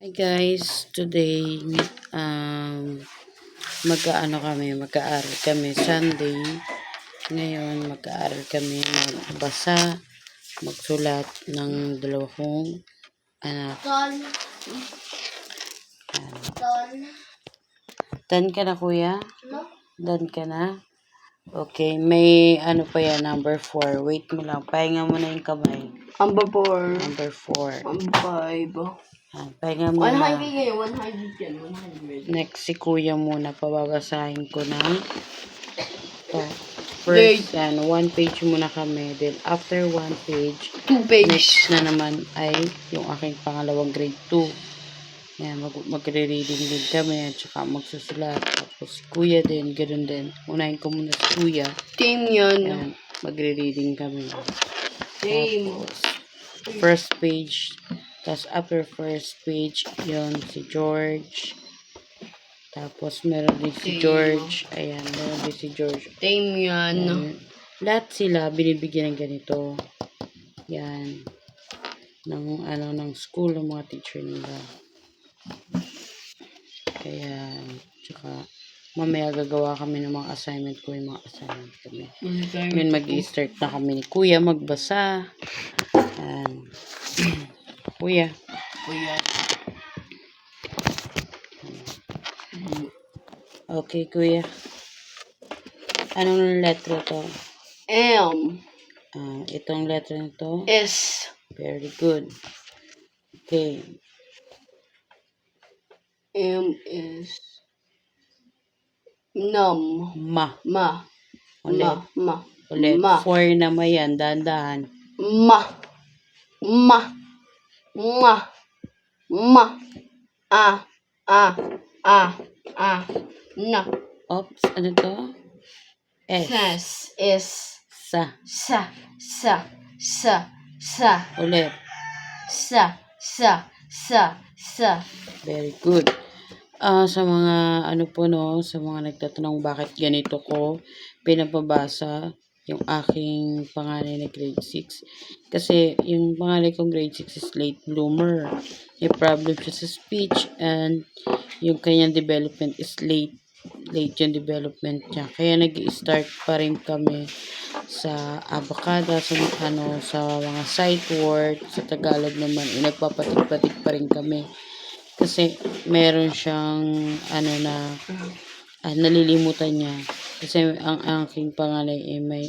Hi guys, today mag-aaral kami Sunday. Ngayon mag-aaral kami magbasa, magsulat ng dalawa kong anak. Done ka na kuya? Done ka na? Okay, may ano pa yan, number 4. Wait mo lang, pahinga mo na yung kamay. Number 4. Number 4. Number 5. Pahinga mo na. 100 yan, 100 yan, 100. Next si kuya muna, pababasahin ko na. First, one page muna kami. Then, after 1 page, 2 page. next na naman ay yung aking pangalawang grade 2. Yan, magre-reading din kami at saka magsusulat. Tapos si kuya din, ganoon din. Unahin ko muna si kuya. Team yan. Yan, magre-reading kami. Team. Tapos, first page. Tapos, after first page, yon si George. Tapos, meron din si George. Ayan, meron din si George. Team yan. Lahat sila binibigyan ng ganito. Yan. Ng school, ng mga teacher nila. Kaya, tsaka, mamaya gagawa kami ng mga assignment ko, yung mga assignment kami. Ngayon, mag-i-start na kami ni Kuya magbasa. Yan. Kuya. Okay, Kuya. Anong letra to? M. Itong letra na to? S. Very good. Okay. M is num. Ma. Ulit. Ulit. Ma. 4 na yan. Dahan-dahan. Ma. Na. Oops. Ano to? S. S. Sa. Ulit. Sa. Very good. Sa mga sa mga nagtatanong bakit ganito ko pinapabasa yung aking panganay na grade 6. Kasi yung panganay kong grade 6 is late bloomer. May problem siya sa speech and yung kanyang development is late yung development niya. Kaya nag-i-start pa rin kami sa abakada, sa mga sight word, sa Tagalog naman, nagpapatig-patig pa rin kami. Kasi meron siyang nalilimutan niya. Kasi ang aking panganay ay may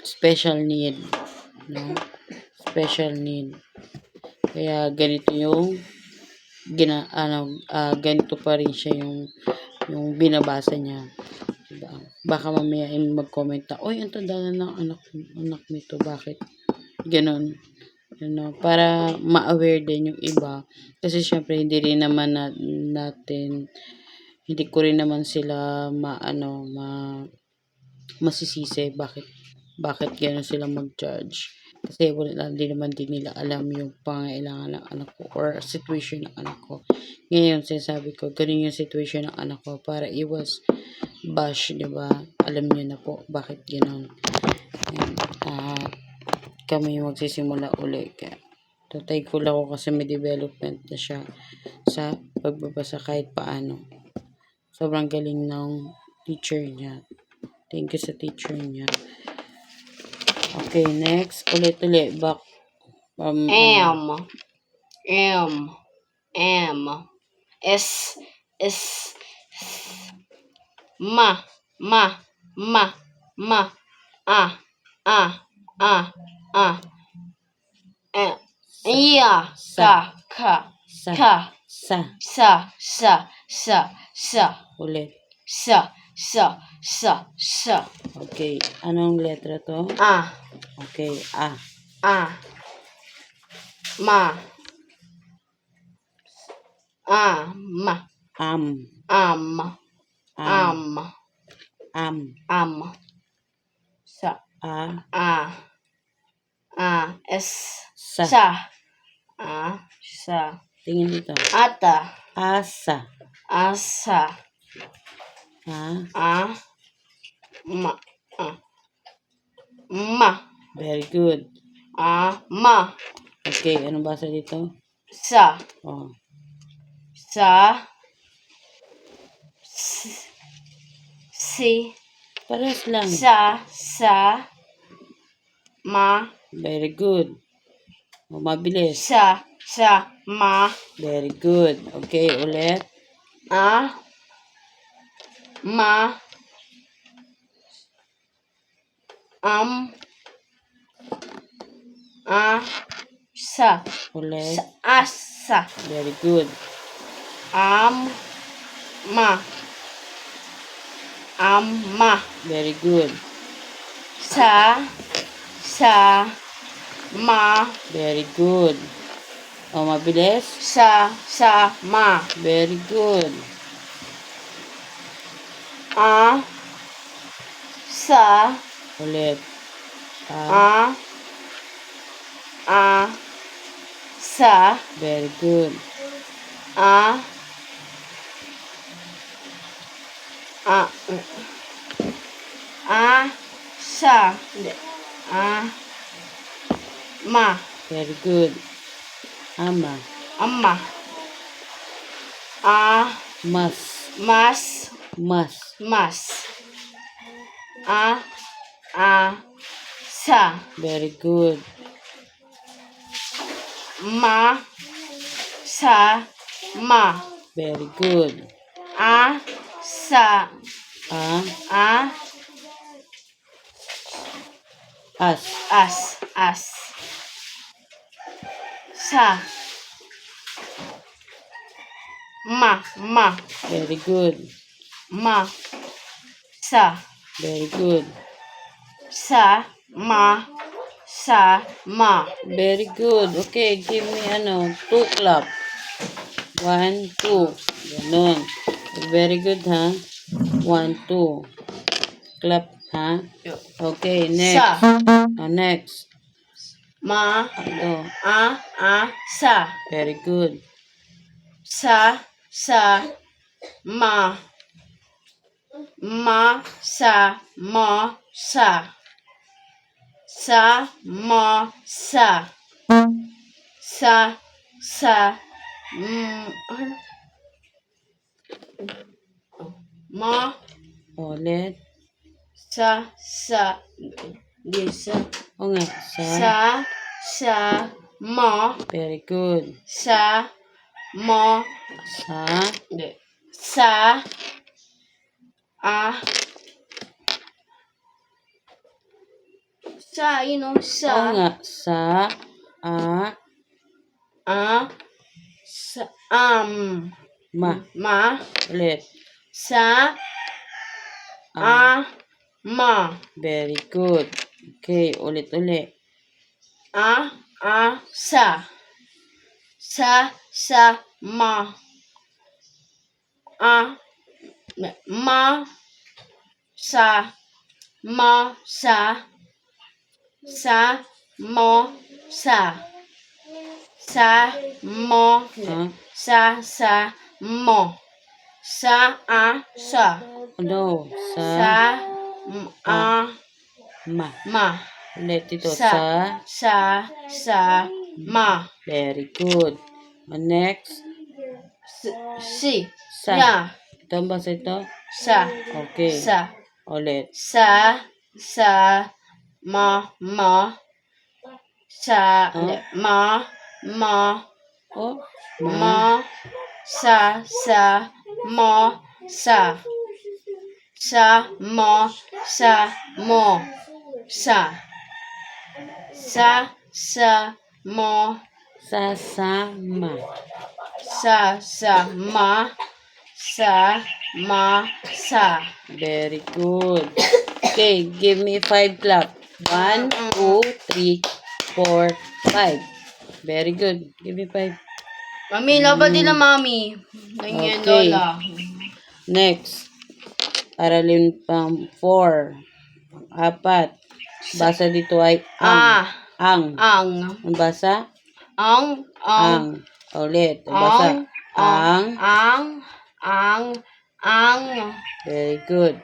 special need. No? Special need. Kaya ganito yung ganito pa rin siya yung binabasa niya. Diba? Baka mamaya mag-comment na, "Oy, ang tanda na ng anak nito, bakit?" Ganon. Para ma-aware din yung iba. Kasi syempre hindi ko rin naman sila masisisi bakit gano'n sila mag-judge. Kasi hindi naman din nila alam yung pangailangan ng anak ko or situation ng anak ko. Ngayon, sinasabi ko, ganun yung situation ng anak ko para iwas bash, di ba? Alam niyo na po bakit gano'n. Kami magsisimula uli. Kaya, thankful ako kasi may development na siya sa pagbabasa kahit paano. Sobrang galing ng teacher niya. Thank you sa teacher niya. Okay, next. Ulit. Back. M. S. Ma. Iya. Sa. Ulit. Sa. Okay. Anong letra to? A. Okay. A. Ma. Sa. S. Sa. Tingin dito. Ata. Asa. Ma. Very good. Ma. Okay, anong basa dito? Sa. Oh. Sa. Si. Pares lang. Sa. Ma. Very good. O, mabilis. Sa. Ma. Very good. Okay, ulit. Ma. Sa. Ulit. Asa. Very good. Ma. Very good. Sa. Ma. Very good. O, mabilis. Sa. Ma. Very good. Sa. Ulit. Sa. Very good. Sa. Hindi. Ma. Very good. Ama. Ama. Mas. Mas. Mas. Sa. Very good. Ma. Sa. Ma. Very good. Sa. As. As. Sa. Ma. Very good. Ma. Sa. Very good. Sa. Ma. Very good. Okay, give me 2 clap. 1, 2. Ganun. Very good, ha? 1, 2. Clap, ha? Okay, next. Sa. Next. Ma. Ito. Sa. Very good. Sa. Ma. Sa. Sa. Ma. Ulit. Di sa. O nga. Ma. Very good. Ma. Hindi. Sa. O nga. Ma. Ulit. Ma. Very good. Okay, ulit-ulit. Sa. Ma. Ma. Sa. Mo. Sa. Mo. Ha? Mo. Sa. No. Ma. Ma. Ulit ito. Ma. Very good. Next. Si. Sa. Ya. Ito ang basa ito? Sa. Okay. Ulit. Ma. Sa. Oh. Ma. Oh. Ma. Sa. Mo. Sa. Mo. Sa. Mo. Sasama. Sa. Very good. Okay, give me 5 clap. 1, 2, 3, 4, 5. Very good. Give me 5. Mami, laban din na mami. Ganyan, Okay. Lola. Next. Aralin pang 4. Pang-4. Basa dito ay ang. Ang. Ang basa? Ang. Ulit. Ang basa? Ang. Very good.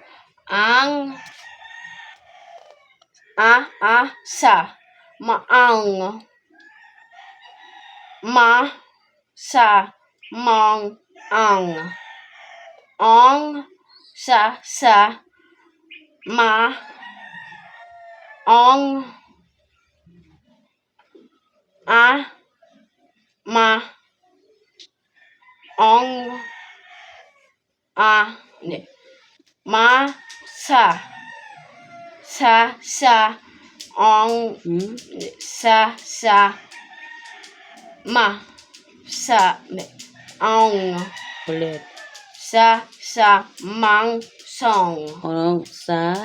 Sa. Maang. sa, mang, ang. Ong, sa, ma, ong, a, ma, ong, a, hindi. Ma, sa, ong, Hmm? sa, ma, sa, hindi. Ong, Ulit. sa, mang, song. Ano? Sa,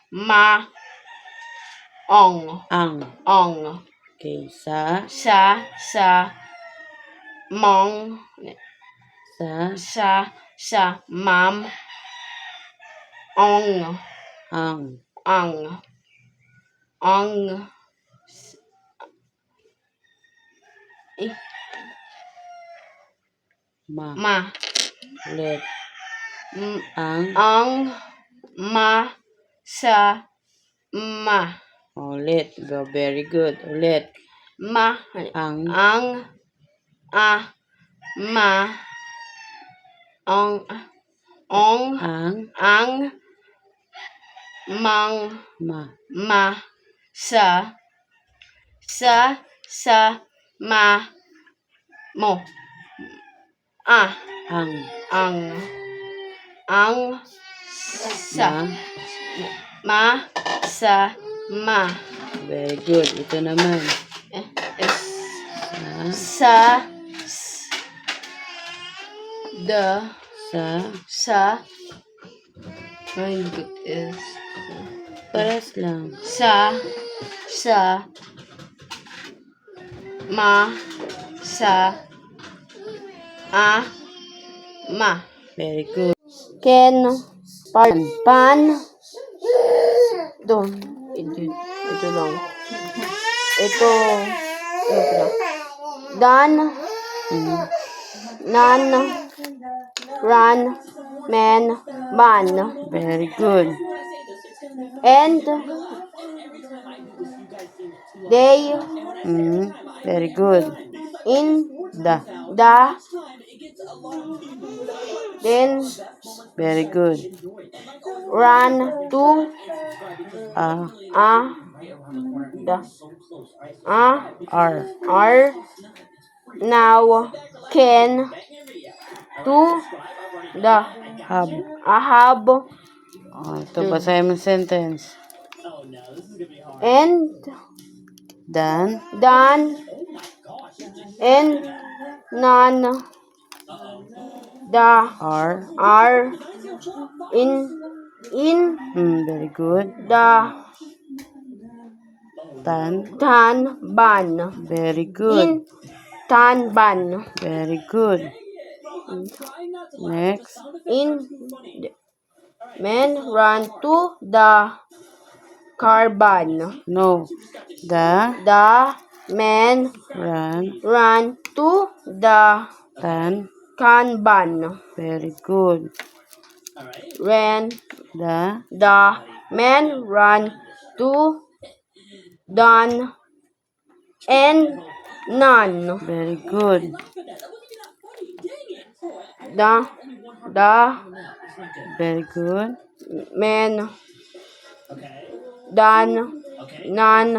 Ma, ong, ang. ong. Okay. Sa, Mong, sa, mam, ong, ang. Ma. ma, Ulit. m- Ang. ma, sa, ma, Ulit. Very good. Ulit. ma, Ang. a, ma, ong, Ang. mang, Ma. sa, ma, mo, Ang. sa, ma, sa, ma. Very good. Ito naman. Sa, very good is, Paras lang. sa, ma, sa, ma. Very good. Ken, pan, doon, ito lang. Ito pala. Dan, nan, ran, men, ban. Very good. And, they, Very good. in, Da. then, Very good. run, to, are, now, can, to, Hab. have, Ito, basahin mo sentence. and, Dan. and, none, are, in, Very good. tan, ban. Very good. Tan, ban. Very good. Next. Men run to the car ban. No. The Men run to the Kanban. Very good. The men run to done and none. Very good. Very good. Men done none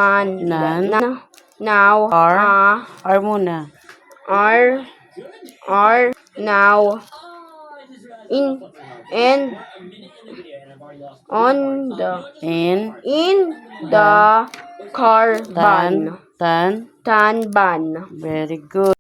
And none now are muna. are now in and on the in the car ban. tan Tan ban. Very good.